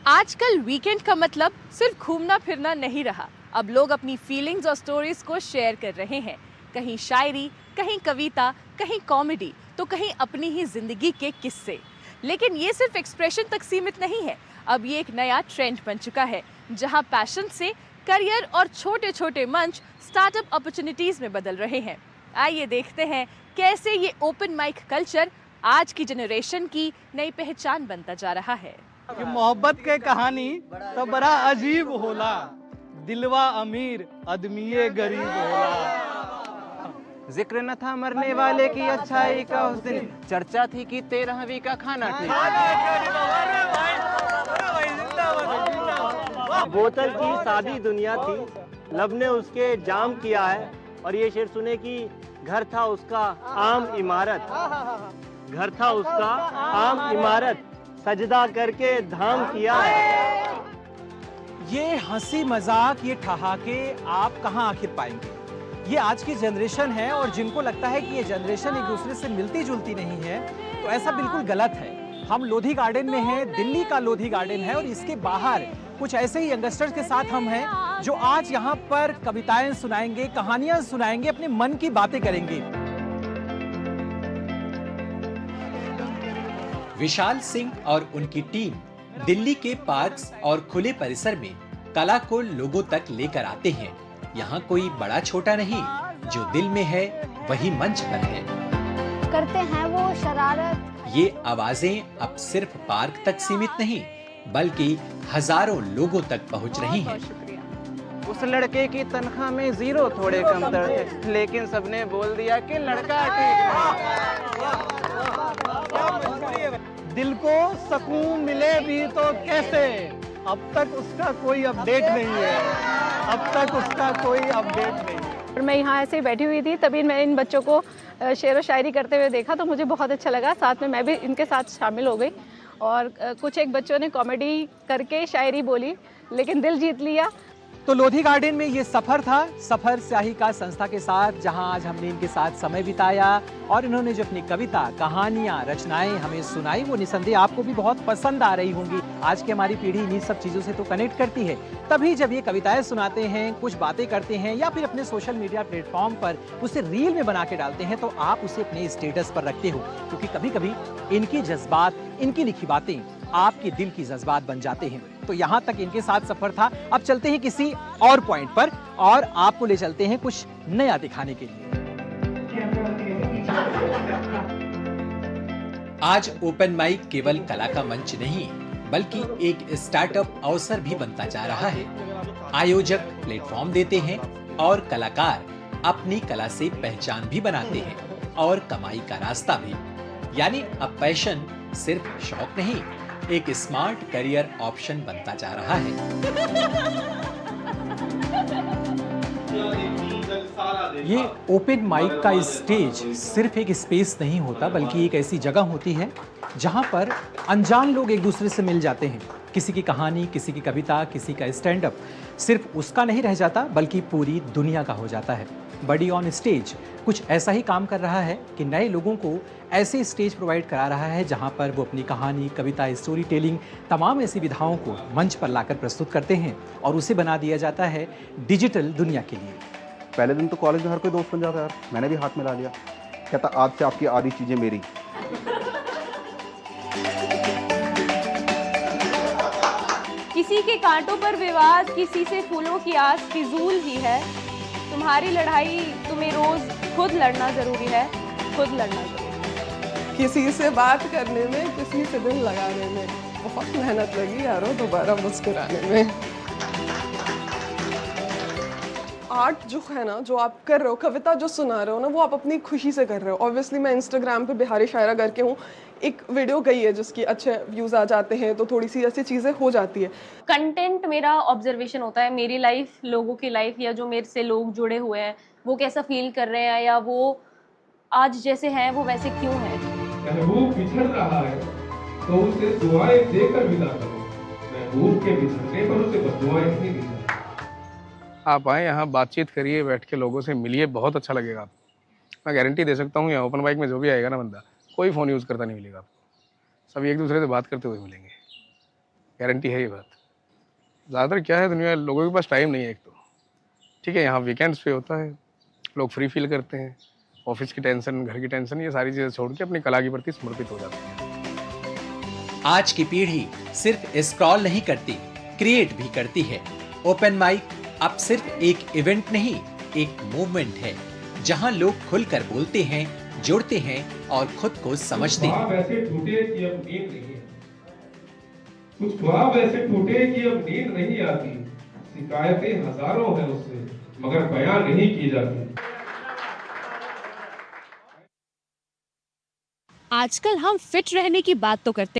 आजकल वीकेंड का मतलब सिर्फ घूमना फिरना नहीं रहा। अब लोग अपनी फीलिंग्स और स्टोरीज को शेयर कर रहे हैं। कहीं शायरी, कहीं कविता, कहीं कॉमेडी, तो कहीं अपनी ही जिंदगी के किस्से। लेकिन ये सिर्फ एक्सप्रेशन तक सीमित नहीं है। अब ये एक नया ट्रेंड बन चुका है, जहां पैशन से करियर और छोटे छोटे मंच स्टार्टअप अपॉर्चुनिटीज में बदल रहे हैं। आइए देखते हैं कैसे ये ओपन माइक कल्चर आज की जनरेशन की नई पहचान बनता जा रहा है। कि मोहब्बत के कहानी तो बड़ा अजीब होला, दिलवा अमीर अदमिये गरीब होला। जिक्र न था मरने वाले की अच्छाई का उस दिन, चर्चा थी कि 13वीं का खाना ठीक। बोतल की सादी दुनिया थी, लब ने उसके जाम किया है। और ये शेर सुने कि घर था उसका आम इमारत, घर था उसका आम इमारत, सजदा करके धाम किया है। ये हंसी मजाक, ये ठहाके आप कहाँ आखिर पाएंगे? ये आज की जनरेशन है और जिनको लगता है कि ये जनरेशन एक दूसरे से मिलती जुलती नहीं है, तो ऐसा बिल्कुल गलत है। हम लोधी गार्डन में हैं, दिल्ली का लोधी गार्डन है, और इसके बाहर कुछ ऐसे ही यंगस्टर्स के साथ हम हैं जो आज यहाँ पर कविताएं सुनाएंगे, कहानियां सुनाएंगे, अपने मन की बातें करेंगे। विशाल सिंह और उनकी टीम दिल्ली के पार्क्स और खुले परिसर में कला को लोगों तक लेकर आते हैं। यहाँ कोई बड़ा छोटा नहीं, जो दिल में है वही मंच पर है। करते हैं वो शरारत। ये आवाजें अब सिर्फ पार्क तक सीमित नहीं, बल्कि हजारों लोगों तक पहुँच रही हैं। उस लड़के की तनख्वाह में जीरो थोड़े कम थे, लेकिन सबने बोल दिया कि लड़का ठीक है। दिल को सुकून मिले भी तो कैसे, अब तक उसका कोई अपडेट नहीं है, अब तक उसका कोई अपडेट नहीं है। और मैं यहाँ ऐसे ही बैठी हुई थी, तभी मैं इन बच्चों को शेर व शायरी करते हुए देखा, तो मुझे बहुत अच्छा लगा। साथ में मैं भी इनके साथ शामिल हो गई और कुछ एक बच्चों ने कॉमेडी करके शायरी बोली, लेकिन दिल जीत लिया। तो लोधी गार्डन में ये सफर था, सफर स्याही का संस्था के साथ, जहां आज हमने इनके साथ समय बिताया और इन्होंने जो अपनी कविता, कहानियां, रचनाएं हमें सुनाई, वो निसंदेह आपको भी बहुत पसंद आ रही होंगी। आज की हमारी पीढ़ी इन्हीं सब चीजों से तो कनेक्ट करती है, तभी जब ये कविताएं सुनाते हैं, कुछ बातें करते हैं या फिर अपने सोशल मीडिया प्लेटफॉर्म पर उसे रील में बना के डालते हैं, तो आप उसे अपने स्टेटस पर रखते हो, क्योंकि कभी कभी इनकी जज्बात, इनकी लिखी बातें आपके दिल की जज्बात बन जाते हैं। तो यहाँ तक इनके साथ सफर था। अब चलते हैं किसी और पॉइंट पर और आपको ले चलते हैं कुछ नया दिखाने के लिए। आज ओपन माइक केवल कला का मंच नहीं, बल्कि एक स्टार्टअप अवसर भी बनता जा रहा है। आयोजक प्लेटफॉर्म देते हैं और कलाकार अपनी कला से पहचान भी बनाते हैं और कमाई का रास्ता भी। यानी अब पैशन सिर्फ शौक नहीं, एक स्मार्ट करियर ऑप्शन बनता जा रहा है। ये ओपन माइक का स्टेज सिर्फ एक स्पेस नहीं होता, बल्कि एक ऐसी जगह होती है जहां पर अनजान लोग एक दूसरे से मिल जाते हैं। किसी की कहानी, किसी की कविता, किसी का स्टैंड अप सिर्फ उसका नहीं रह जाता, बल्कि पूरी दुनिया का हो जाता है। बडी ऑन स्टेज कुछ ऐसा ही काम कर रहा है कि नए लोगों को ऐसे स्टेज प्रोवाइड करा रहा है जहां पर वो अपनी कहानी, कविता, स्टोरी टेलिंग, तमाम ऐसी विधाओं को मंच पर लाकर प्रस्तुत करते हैं और उसे बना दिया जाता है डिजिटल दुनिया के लिए। पहले दिन तो कॉलेज में हर कोई दोस्त बन जाता है यार, मैंने भी हाथ मिला लिया, कहता आज से आपकी आधी चीजें मेरी। किसी के कांटों पर विवाद, किसी से फूलों की आस फिजूल ही है। तुम्हारी लड़ाई तुम्हें रोज खुद लड़ना जरूरी है, खुद लड़ना जरूरी है। किसी से बात करने में, किसी से दिल लगाने में बहुत मेहनत लगी यारों, दोबारा मुस्कुराने में। आर्ट जो है ना, जो आप कर रहे हो, कविता जो सुना रहे हो ना, वो आप अपनी खुशी से कर रहे हो। ऑब्वियसली मैं इंस्टाग्राम पे बिहारी शायरा करके हूँ, एक वीडियो गई है जिसकी अच्छे व्यूज आ जाते हैं, तो थोड़ी सी ऐसी चीजें हो जाती है। कंटेंट मेरा ऑब्जर्वेशन होता है, मेरी लाइफ, लोगों की लाइफ, या जो मेरे से लोग जुड़े हुए हैं वो कैसा फील कर रहे हैं, या वो आज जैसे हैं वो वैसे क्यों हैं। महबूब बिछड़ रहा है तो उसे दुआएं देकर विदा करो, महबूब के बिछड़ने पर उसे बददुआएं नहीं दी। आप आए यहाँ, बातचीत करिए, बैठ के लोगों से मिलिए, बहुत अच्छा लगेगा आपको। मैं गारंटी दे सकता हूँ यहाँ ओपन माइक में जो भी आएगा ना बंदा, कोई फ़ोन यूज़ करता नहीं मिलेगा आपको, सब एक दूसरे से बात करते हुए मिलेंगे। गारंटी है ये बात। ज़्यादातर क्या है, दुनिया लोगों के पास टाइम नहीं है एक तो, ठीक है, यहाँ वीकेंड्स पे होता है, लोग फ्री फील करते हैं, ऑफिस की टेंशन, घर की टेंशन, ये सारी चीज़ें छोड़ के अपनी कला के प्रति समर्पित हो जाते हैं। आज की पीढ़ी सिर्फ स्क्रॉल नहीं करती, क्रिएट भी करती है। ओपन माइक अब सिर्फ एक इवेंट नहीं, एक मूवमेंट है, जहां लोग खुलकर बोलते हैं, जुड़ते हैं और खुद को समझते हैं। ख्वाब ऐसे टूटे कि अब नींद नहीं है, कुछ ख्वाब ऐसे टूटे कि अब नींद नहीं आती, शिकायतें हजारों हैं उससे मगर बयां नहीं की जाती। आजकल हम फिट रहने की बात तो करते